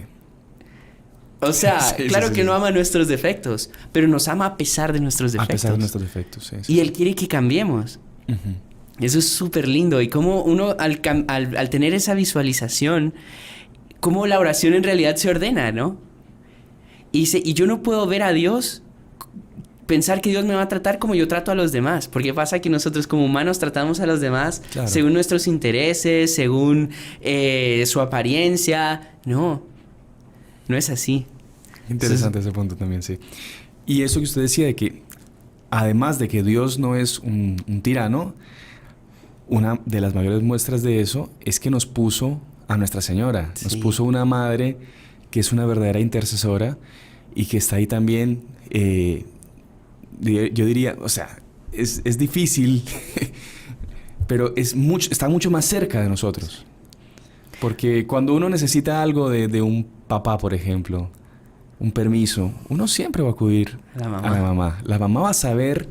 O sea, claro que no ama nuestros defectos, pero nos ama a pesar de nuestros defectos. A pesar de nuestros defectos, sí. Y Él quiere que cambiemos. Eso es súper lindo. Y como uno, al tener esa visualización, cómo la oración en realidad se ordena, ¿no? Y yo no puedo ver a Dios, pensar que Dios me va a tratar como yo trato a los demás. Porque pasa que nosotros como humanos tratamos a los demás según nuestros intereses, según su apariencia. No es así. Interesante ese punto también, sí. Y eso que usted decía de que, además de que Dios no es un tirano, una de las mayores muestras de eso es que nos puso a Nuestra Señora. Nos puso una madre que es una verdadera intercesora y que está ahí también, yo diría, o sea, es difícil, pero está mucho más cerca de nosotros. Porque cuando uno necesita algo de un papá, por ejemplo, un permiso, uno siempre va a acudir a la mamá. La mamá va a saber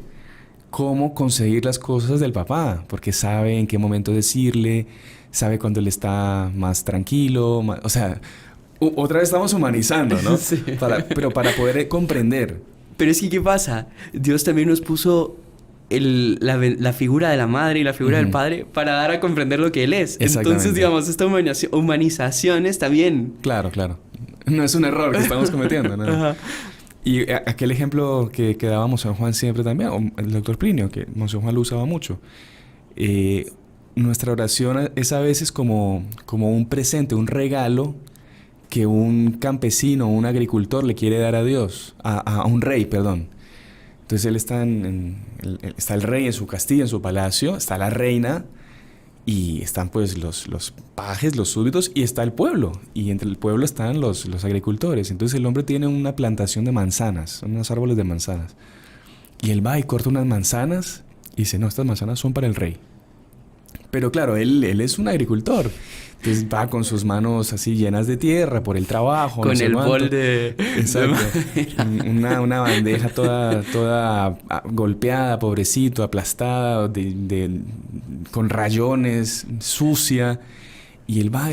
cómo conseguir las cosas del papá, porque sabe en qué momento decirle, sabe cuando él está más tranquilo, o sea, otra vez estamos humanizando, ¿no? Sí. Pero para poder comprender. Pero es que, ¿qué pasa? Dios también nos puso la figura de la madre y la figura del padre para dar a comprender lo que Él es. Entonces, digamos, esta humanización está bien. Claro, claro. No es un error que estamos cometiendo, ¿no? Ajá. Y aquel ejemplo que daba Monseñor Juan siempre también, o el doctor Plinio, que Monseñor Juan lo usaba mucho. Nuestra oración es a veces como un presente, un regalo que un campesino, un agricultor le quiere dar a Dios, a un rey, perdón. Entonces él está el rey en su castillo, en su palacio, está la reina y están pues los pajes, los súbditos y está el pueblo. Y entre el pueblo están los agricultores. Entonces el hombre tiene una plantación de manzanas, unos árboles de manzanas. Y él va y corta unas manzanas y dice, no, estas manzanas son para el rey. Pero claro, él es un agricultor. Entonces va con sus manos así llenas de tierra por el trabajo. Con el bol de... Exacto. Una bandeja toda golpeada, pobrecito, aplastada, con rayones, sucia. Y él va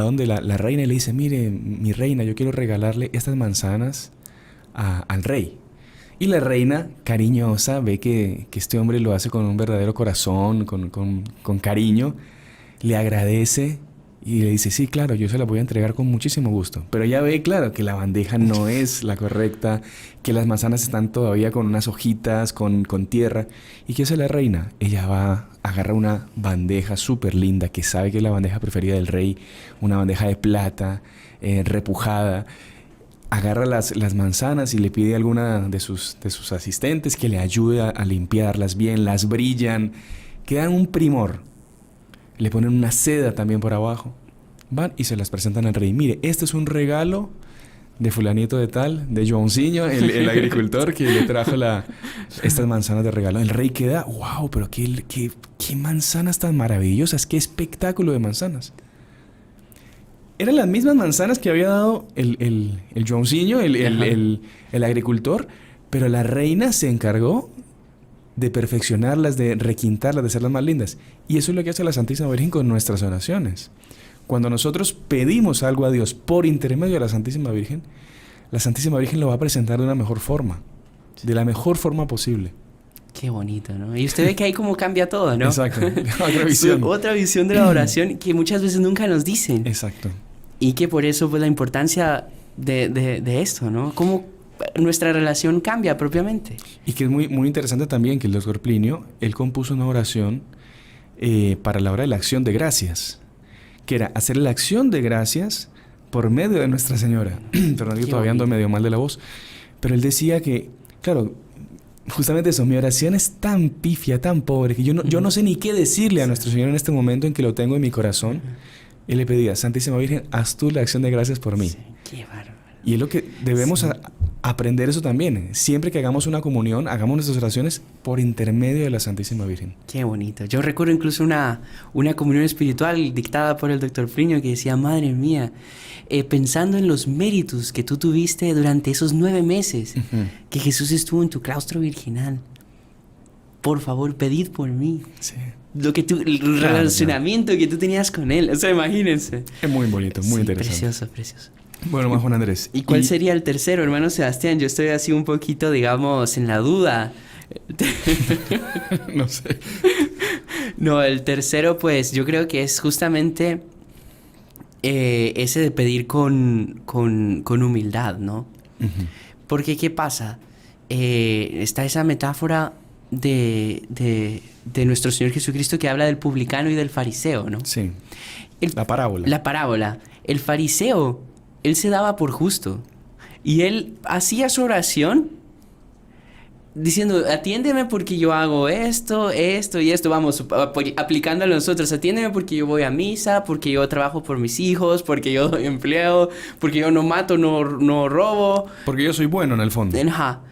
donde la reina y le dice, mire, mi reina, yo quiero regalarle estas manzanas al rey. Y la reina, cariñosa, ve que este hombre lo hace con un verdadero corazón, con cariño. Le agradece y le dice, sí, claro, yo se la voy a entregar con muchísimo gusto. Pero ella ve, claro, que la bandeja no es la correcta, que las manzanas están todavía con unas hojitas, con tierra. ¿Y qué hace la reina? Ella agarra una bandeja súper linda, que sabe que es la bandeja preferida del rey, una bandeja de plata, repujada. Agarra las manzanas y le pide a alguna de sus asistentes que le ayude a limpiarlas bien, las brillan, quedan un primor. Le ponen una seda también por abajo. Van y se las presentan al rey. Mire, este es un regalo de fulanito de tal, de Joanciño, el agricultor que le trajo estas manzanas de regalo. El rey queda, wow, pero qué manzanas tan maravillosas, qué espectáculo de manzanas. Eran las mismas manzanas que había dado el Joanciño, el agricultor, pero la reina se encargó de perfeccionarlas, de requintarlas, de hacerlas más lindas. Y eso es lo que hace la Santísima Virgen con nuestras oraciones. Cuando nosotros pedimos algo a Dios por intermedio de la Santísima Virgen lo va a presentar de una mejor forma, de la mejor forma posible. Qué bonito, ¿no? Y usted ve que ahí como cambia todo, ¿no? Exacto. Otra visión. Otra visión de la oración que muchas veces nunca nos dicen. Exacto. Y que por eso, pues, la importancia de esto, ¿no? Cómo nuestra relación cambia propiamente. Y que es muy, muy interesante también que el doctor Plinio, él compuso una oración para la hora de la acción de gracias, que era hacer la acción de gracias por medio de Nuestra Señora. Perdón, yo todavía ando medio mal de la voz. Pero él decía que, claro, justamente eso, mi oración es tan pifia, tan pobre, que yo no sé ni qué decirle a Nuestro Señor en este momento en que lo tengo en mi corazón. Él le pedía, Santísima Virgen, haz tú la acción de gracias por mí. Sí, qué bárbaro. Y es lo que debemos aprender eso también. Siempre que hagamos una comunión, hagamos nuestras oraciones por intermedio de la Santísima Virgen. Qué bonito. Yo recuerdo incluso una comunión espiritual dictada por el doctor Plinio que decía, madre mía, pensando en los méritos que tú tuviste durante esos 9 meses que Jesús estuvo en tu claustro virginal, por favor, pedid por mí. Sí. El relacionamiento que tú tenías con él. O sea, imagínense. Es muy bonito, muy interesante. Precioso, precioso. Bueno, más Juan Andrés. ¿Y cuál sería el tercero, hermano Sebastián? Yo estoy así un poquito, digamos, en la duda. No sé. No, el tercero, pues, yo creo que es justamente ese de pedir con humildad, ¿no? Uh-huh. Porque, ¿qué pasa? Está esa metáfora de nuestro Señor Jesucristo que habla del publicano y del fariseo, ¿no? Sí. La parábola. La parábola. El fariseo, él se daba por justo. Y él hacía su oración diciendo, atiéndeme porque yo hago esto y esto. Vamos, aplicándolo a nosotros. Atiéndeme porque yo voy a misa, porque yo trabajo por mis hijos, porque yo doy empleo, porque yo no mato, no robo. Porque yo soy bueno en el fondo. Ajá.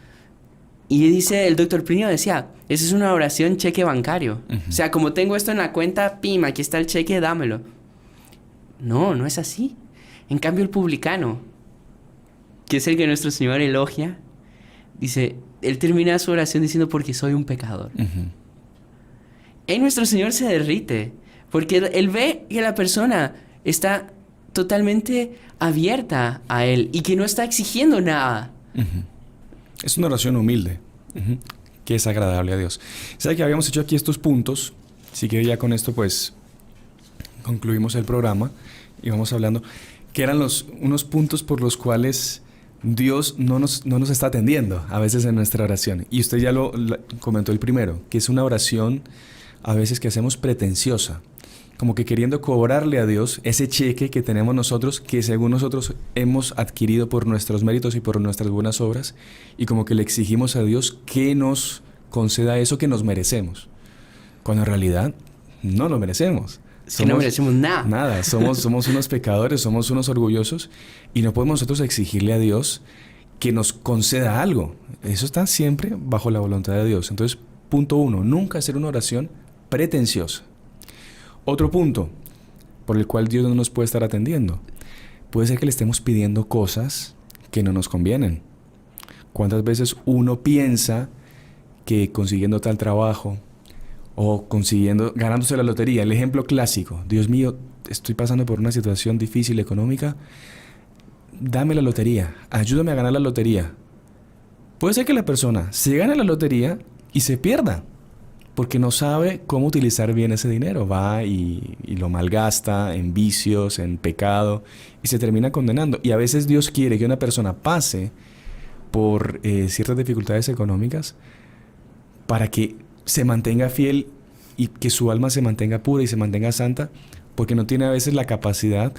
Y dice, el doctor Plinio decía, esa es una oración cheque bancario. Uh-huh. O sea, como tengo esto en la cuenta, pim, aquí está el cheque, dámelo. No es así. En cambio, el publicano, que es el que nuestro Señor elogia, dice, él termina su oración diciendo, porque soy un pecador. Y nuestro Señor se derrite, porque él ve que la persona está totalmente abierta a Él y que no está exigiendo nada. Es una oración humilde, que es agradable a Dios. ¿Sabe que habíamos hecho aquí estos puntos? Así que ya con esto pues concluimos el programa y vamos hablando, que eran unos puntos por los cuales Dios no nos está atendiendo a veces en nuestra oración. Y usted ya lo comentó el primero, que es una oración a veces que hacemos pretenciosa, como que queriendo cobrarle a Dios ese cheque que tenemos nosotros, que según nosotros hemos adquirido por nuestros méritos y por nuestras buenas obras, y como que le exigimos a Dios que nos conceda eso que nos merecemos, cuando en realidad no lo merecemos. Que no merecemos nada. Nada, somos unos pecadores, somos unos orgullosos, y no podemos nosotros exigirle a Dios que nos conceda algo. Eso está siempre bajo la voluntad de Dios. Entonces, punto 1, nunca hacer una oración pretenciosa. Otro punto por el cual Dios no nos puede estar atendiendo. Puede ser que le estemos pidiendo cosas que no nos convienen. ¿Cuántas veces uno piensa que consiguiendo tal trabajo o ganándose la lotería? El ejemplo clásico: Dios mío, estoy pasando por una situación difícil económica, dame la lotería, ayúdame a ganar la lotería. Puede ser que la persona se gane la lotería y se pierda, porque no sabe cómo utilizar bien ese dinero. Va y lo malgasta en vicios, en pecado, y se termina condenando. Y a veces Dios quiere que una persona pase por ciertas dificultades económicas para que se mantenga fiel y que su alma se mantenga pura y se mantenga santa, porque no tiene a veces la capacidad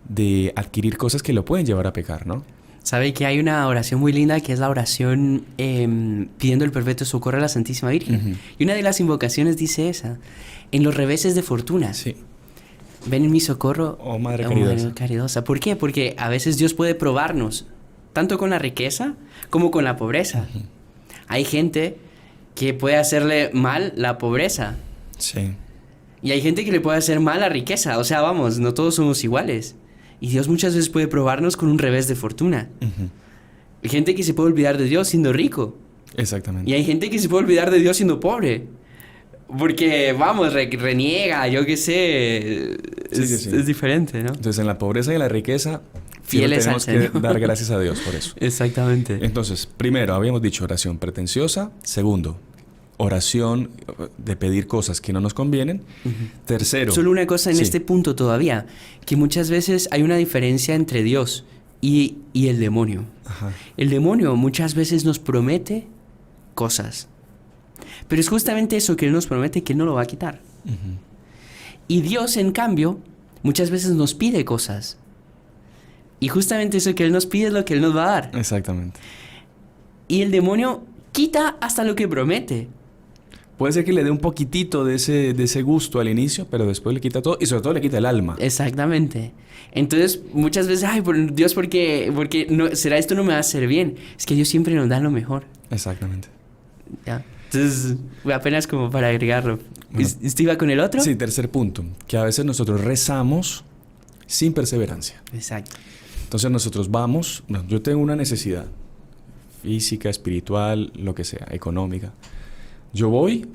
de adquirir cosas que lo pueden llevar a pecar, ¿no? Sabe que hay una oración muy linda que es la oración pidiendo el perfecto socorro a la Santísima Virgen. Y una de las invocaciones dice esa: en los reveses de fortuna. Sí. Ven en mi socorro, oh Madre caridosa. Madre caridosa. ¿Por qué? Porque a veces Dios puede probarnos, tanto con la riqueza como con la pobreza. Hay gente que puede hacerle mal la pobreza. Sí. Y hay gente que le puede hacer mal la riqueza. O sea, vamos, no todos somos iguales. Y Dios muchas veces puede probarnos con un revés de fortuna. Hay gente que se puede olvidar de Dios siendo rico. Exactamente. Y hay gente que se puede olvidar de Dios siendo pobre. Porque, vamos, reniega, yo qué sé. Sí. Es diferente, ¿no? Entonces, en la pobreza y en la riqueza, fieles tenemos al Señor. que dar gracias a Dios por eso. Exactamente. Entonces, primero, habíamos dicho oración pretenciosa. Segundo, oración de pedir cosas que no nos convienen. Tercero... Solo una cosa en este punto todavía, que muchas veces hay una diferencia entre Dios y el demonio. El demonio muchas veces nos promete cosas, pero es justamente eso que Él nos promete que Él no lo va a quitar. Y Dios, en cambio, muchas veces nos pide cosas, y justamente eso que Él nos pide es lo que Él nos va a dar. Exactamente. Y el demonio quita hasta lo que promete. Puede ser que le dé un poquitito de ese gusto al inicio, pero después le quita todo y sobre todo le quita el alma. Exactamente. Entonces, muchas veces, ay, por Dios, porque no, ¿será esto no me va a hacer bien? Es que Dios siempre nos da lo mejor. Exactamente. Ya. Entonces, apenas como para agregarlo. Bueno, ¿Usted iba con el otro? Sí, tercer punto, que a veces nosotros rezamos sin perseverancia. Exacto. Entonces nosotros vamos, yo tengo una necesidad física, espiritual, lo que sea, económica. Yo voy,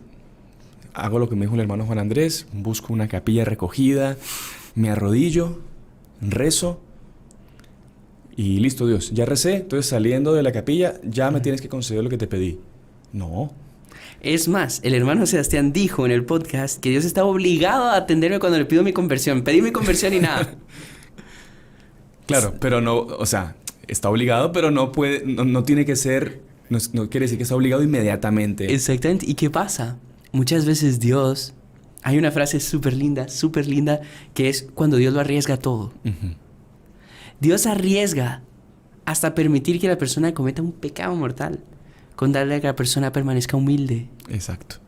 hago lo que me dijo el hermano Juan Andrés, busco una capilla recogida, me arrodillo, rezo y listo, Dios, ya recé, entonces saliendo de la capilla ya me tienes que conceder lo que te pedí. No. Es más, el hermano Sebastián dijo en el podcast que Dios estaba obligado a atenderme cuando le pido mi conversión. Pedí mi conversión y nada. Claro, pero no, o sea, está obligado, pero no puede, no tiene que ser... No quiere decir que está obligado inmediatamente. Exactamente. ¿Y qué pasa? Muchas veces Dios... Hay una frase súper linda, que es cuando Dios lo arriesga todo. Dios arriesga hasta permitir que la persona cometa un pecado mortal, con darle a que la persona permanezca humilde. Exacto.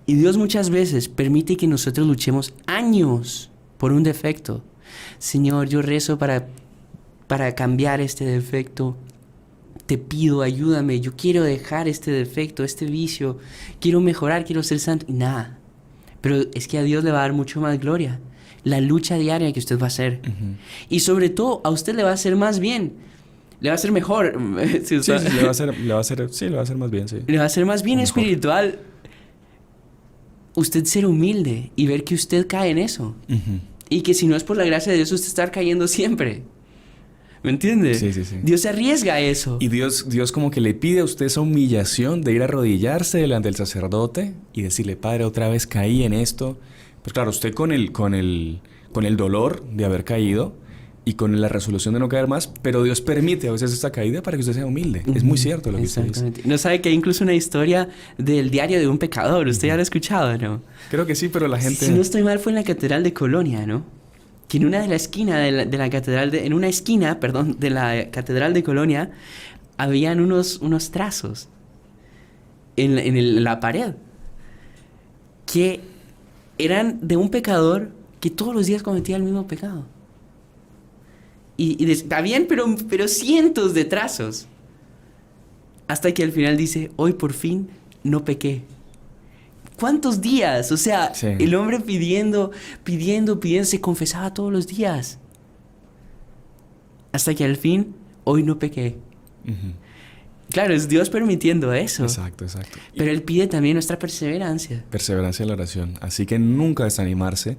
Y Dios muchas veces permite que nosotros luchemos años por un defecto. Señor, yo rezo para cambiar este defecto. Te pido, ayúdame, yo quiero dejar este defecto, este vicio, quiero mejorar, quiero ser santo, y nada. Pero es que a Dios le va a dar mucho más gloria, la lucha diaria que usted va a hacer. Y sobre todo, a usted le va a hacer más bien, le va a hacer mejor. Sí, le va a hacer más bien, sí. Le va a hacer más bien espiritual. Usted ser humilde y ver que usted cae en eso. Uh-huh. Y que si no es por la gracia de Dios, usted está cayendo siempre. ¿Me entiende? Sí. Dios se arriesga a eso. Y Dios como que le pide a usted esa humillación de ir a arrodillarse delante del sacerdote y decirle, Padre, otra vez caí en esto. Pues claro, usted con el dolor de haber caído y con la resolución de no caer más, pero Dios permite a veces esta caída para que usted sea humilde. Es muy cierto lo que usted dice. ¿No sabe que hay incluso una historia del diario de un pecador? Usted ya lo ha escuchado, ¿no? Creo que sí, pero la gente... Si no estoy mal, fue en la Catedral de Colonia, ¿no? Que en una de la esquina de la catedral de... En una esquina, perdón, de la Catedral de Colonia, habían unos trazos en la pared que eran de un pecador que todos los días cometía el mismo pecado. Habían, pero cientos de trazos. Hasta que al final dice, hoy por fin no pequé. ¿Cuántos días? O sea, sí. El hombre pidiendo, se confesaba todos los días. Hasta que al fin, hoy no pequé. Uh-huh. Claro, es Dios permitiendo eso. Exacto. Pero Él pide también nuestra perseverancia. Perseverancia en la oración. Así que nunca desanimarse.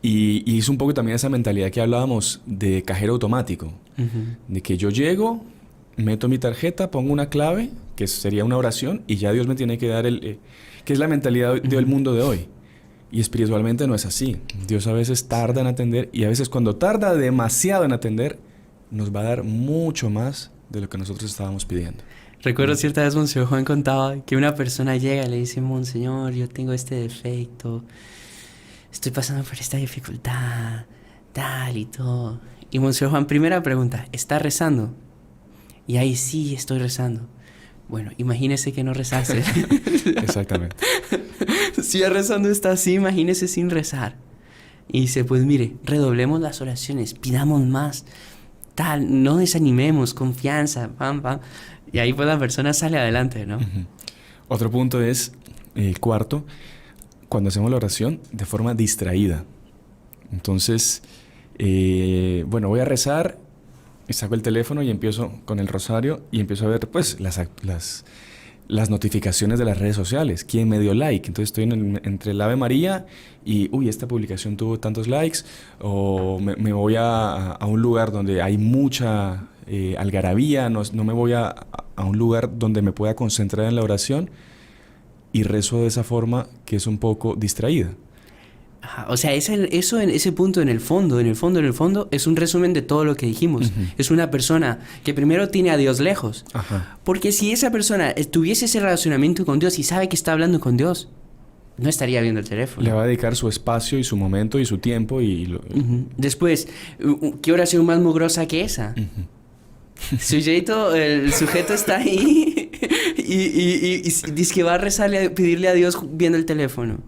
Y es un poco también esa mentalidad que hablábamos de cajero automático. Uh-huh. De que yo llego, meto mi tarjeta, pongo una clave, que sería una oración, y ya Dios me tiene que dar que es la mentalidad del mundo de hoy. Y espiritualmente no es así. Dios a veces tarda en atender, y a veces cuando tarda demasiado en atender, nos va a dar mucho más de lo que nosotros estábamos pidiendo. Recuerdo cierta vez Monseñor Juan contaba que una persona llega y le dice, Monseñor, yo tengo este defecto, estoy pasando por esta dificultad, tal y todo. Y Monseñor Juan, primera pregunta, ¿está rezando? Y ahí sí estoy rezando. Bueno, imagínese que no rezase. Exactamente. Si ya rezando está así, imagínese sin rezar. Y dice, pues mire, redoblemos las oraciones, pidamos más, tal, no desanimemos, confianza, pam. Y ahí pues la persona sale adelante, ¿no? Uh-huh. Otro punto es, cuarto, cuando hacemos la oración de forma distraída. Entonces, voy a rezar, y saco el teléfono y empiezo con el rosario y empiezo a ver pues las notificaciones de las redes sociales. ¿Quién me dio like? Entonces estoy entre el Ave María y esta publicación tuvo tantos likes, o me voy a un lugar donde hay mucha algarabía, no me voy a un lugar donde me pueda concentrar en la oración y rezo de esa forma que es un poco distraída. O sea, eso en ese punto, en el fondo, es un resumen de todo lo que dijimos. Uh-huh. Es una persona que primero tiene a Dios lejos. Ajá. Porque si esa persona tuviese ese relacionamiento con Dios y sabe que está hablando con Dios, no estaría viendo el teléfono. Le va a dedicar su espacio y su momento y su tiempo. Uh-huh. Después, ¿qué oración más mugrosa que esa? Uh-huh. El sujeto está ahí y dice que va a rezarle, pedirle a Dios viendo el teléfono.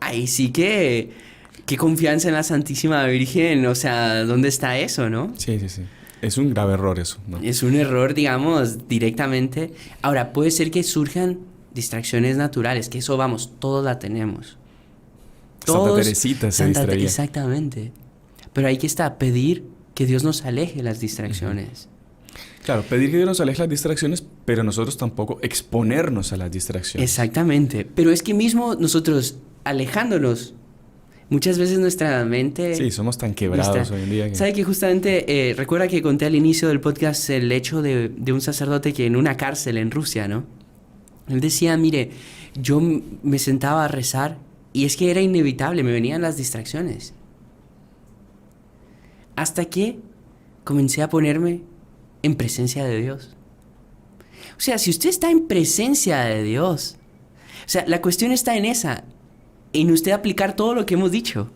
Ahí sí que... Qué confianza en la Santísima Virgen. O sea, ¿dónde está eso, no? Sí. Es un grave error eso, ¿no? Es un error, digamos, directamente. Ahora, puede ser que surjan distracciones naturales. Que eso, vamos, todos la tenemos. Santa Teresita se distraía. Exactamente. Pero ahí que está, pedir que Dios nos aleje las distracciones. Claro, pedir que Dios nos aleje las distracciones, pero nosotros tampoco exponernos a las distracciones. Exactamente. Pero es que mismo nosotros... alejándonos, muchas veces nuestra mente... Sí, somos tan quebrados hoy en día. ¿Sabe que justamente, recuerda que conté al inicio del podcast el hecho de un sacerdote que en una cárcel en Rusia, ¿no? Él decía, mire, yo me sentaba a rezar y es que era inevitable, me venían las distracciones. Hasta que comencé a ponerme en presencia de Dios. O sea, si usted está en presencia de Dios, o sea, la cuestión está en esa... en usted aplicar todo lo que hemos dicho,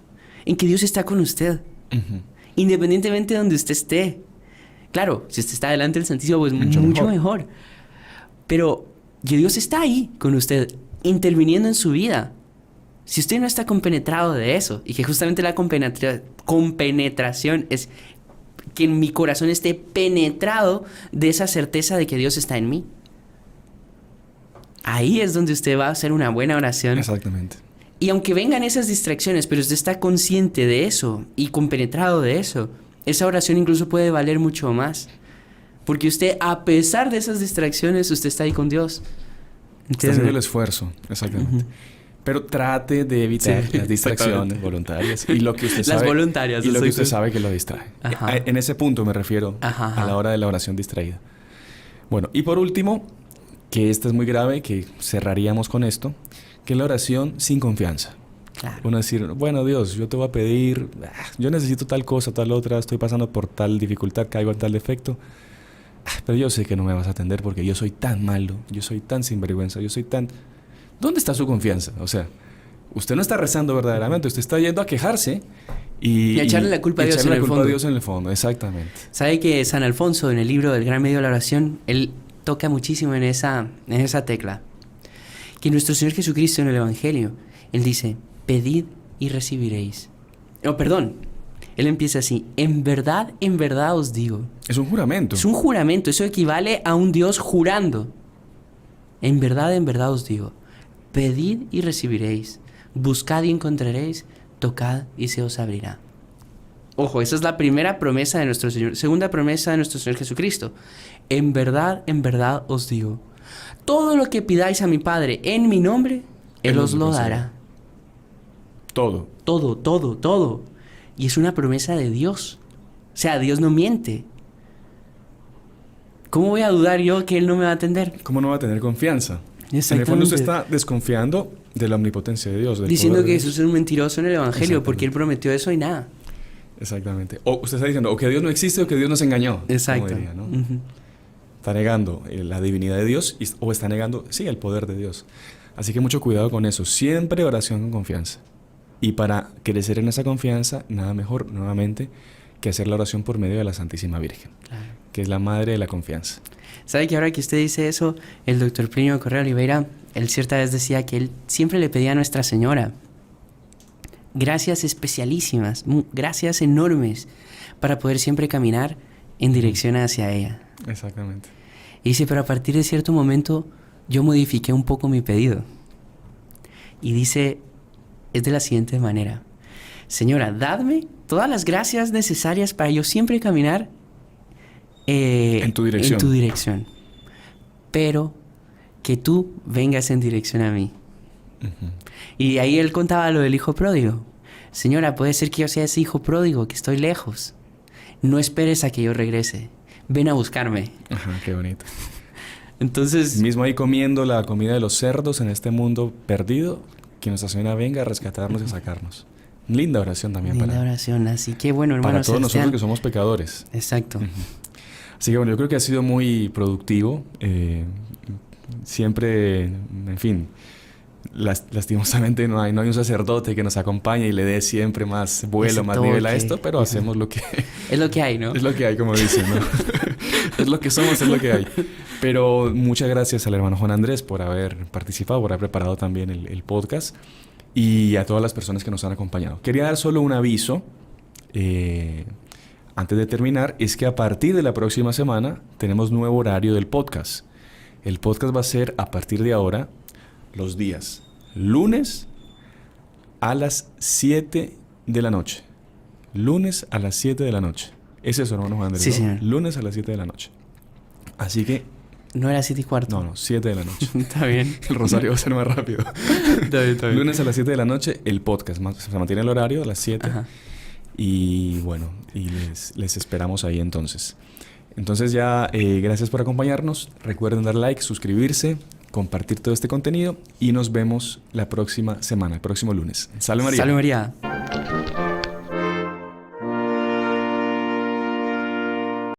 en que Dios está con usted, uh-huh. Independientemente de donde usted esté. Claro, si usted está delante del Santísimo, pues mucho mejor. Pero que Dios está ahí con usted, interviniendo en su vida. Si usted no está compenetrado de eso, y que justamente la compenetración es que en mi corazón esté penetrado de esa certeza de que Dios está en mí. Ahí es donde usted va a hacer una buena oración. Exactamente. Y aunque vengan esas distracciones, pero usted está consciente de eso y compenetrado de eso, esa oración incluso puede valer mucho más Porque usted, a pesar de esas distracciones, usted está ahí con Dios. Está haciendo el esfuerzo, exactamente. Pero trate de evitar las distracciones voluntarias y lo que usted sabe. Las voluntarias. Y lo que usted sabe que lo distrae. Ajá. En ese punto me refiero a la hora de la oración distraída. Bueno, y por último, que esta es muy grave, que cerraríamos con esto, que es la oración sin confianza. Claro. Uno decir, bueno, Dios, yo te voy a pedir, yo necesito tal cosa, tal otra, estoy pasando por tal dificultad, caigo en tal defecto, pero yo sé que no me vas a atender porque yo soy tan malo, yo soy tan sinvergüenza, yo soy tan... ¿Dónde está su confianza? O sea, usted no está rezando verdaderamente, usted está yendo a quejarse y echarle la culpa a Dios en el fondo. A Dios en el fondo, exactamente. ¿Sabe que San Alfonso, en el libro del Gran Medio de la Oración, él toca muchísimo en esa tecla? Que nuestro Señor Jesucristo en el Evangelio, él dice, pedid y recibiréis. Oh, perdón. Él empieza así, en verdad os digo. Es un juramento. Es un juramento, eso equivale a un Dios jurando. En verdad os digo, pedid y recibiréis, buscad y encontraréis, tocad y se os abrirá. Ojo, esa es la primera promesa de nuestro Señor. Segunda promesa de nuestro Señor Jesucristo. En verdad os digo, todo lo que pidáis a mi Padre en mi nombre, Él os lo dará. Todo. Todo. Y es una promesa de Dios. O sea, Dios no miente. ¿Cómo voy a dudar yo que Él no me va a atender? ¿Cómo no va a tener confianza? En el fondo usted está desconfiando de la omnipotencia de Dios. Diciendo que Jesús es un mentiroso en el Evangelio porque Él prometió eso y nada. Exactamente. O usted está diciendo o que Dios no existe o que Dios nos engañó. Exacto. Como diría, ¿no? Está negando la divinidad de Dios o está negando, sí, el poder de Dios. Así que mucho cuidado con eso. Siempre oración con confianza. Y para crecer en esa confianza, nada mejor, nuevamente, que hacer la oración por medio de la Santísima Virgen, claro, que es la madre de la confianza. ¿Sabe que ahora que usted dice eso, el doctor Plinio Correa Oliveira, él cierta vez decía que él siempre le pedía a Nuestra Señora gracias especialísimas, gracias enormes, para poder siempre caminar en dirección hacia ella? Exactamente. Y dice, pero a partir de cierto momento, yo modifiqué un poco mi pedido. Y dice, es de la siguiente manera: Señora, dadme todas las gracias necesarias para yo siempre caminar en tu dirección. Pero que tú vengas en dirección a mí. Uh-huh. Y ahí él contaba lo del hijo pródigo. Señora, puede ser que yo sea ese hijo pródigo, que estoy lejos. No esperes a que yo regrese. Ven a buscarme. Ajá, qué bonito. Entonces... mismo ahí comiendo la comida de los cerdos en este mundo perdido, que Nuestra Señora venga a rescatarnos y a sacarnos. Linda oración también. Linda oración, así que bueno, hermano. Para todos nosotros que somos pecadores. Exacto. Uh-huh. Así que bueno, yo creo que ha sido muy productivo. Siempre, en fin, lastimosamente no hay un sacerdote que nos acompañe y le dé siempre más vuelo, más nivel a esto, pero hacemos lo que... es lo que hay, ¿no? Es lo que hay, como dicen, ¿no? Es lo que somos, es lo que hay. Pero muchas gracias al hermano Juan Andrés por haber participado, por haber preparado también el podcast, y a todas las personas que nos han acompañado. Quería dar solo un aviso antes de terminar, es que a partir de la próxima semana tenemos nuevo horario del podcast. El podcast va a ser a partir de ahora los días lunes a las 7 de la noche. Lunes a las 7 de la noche. ¿Es eso, hermano Juan Andrés? Sí, señor. Lunes a las 7 de la noche. Así que... ¿No era 7:15? No, 7 de la noche. Está bien. El rosario va a ser más rápido. Está bien. Lunes a las 7 de la noche, el podcast. Se mantiene el horario a las 7. Ajá. Y bueno, y les esperamos ahí entonces. Entonces ya, gracias por acompañarnos. Recuerden dar like, suscribirse, compartir todo este contenido y nos vemos la próxima semana, el próximo lunes. ¡Salve María! ¡Salve María!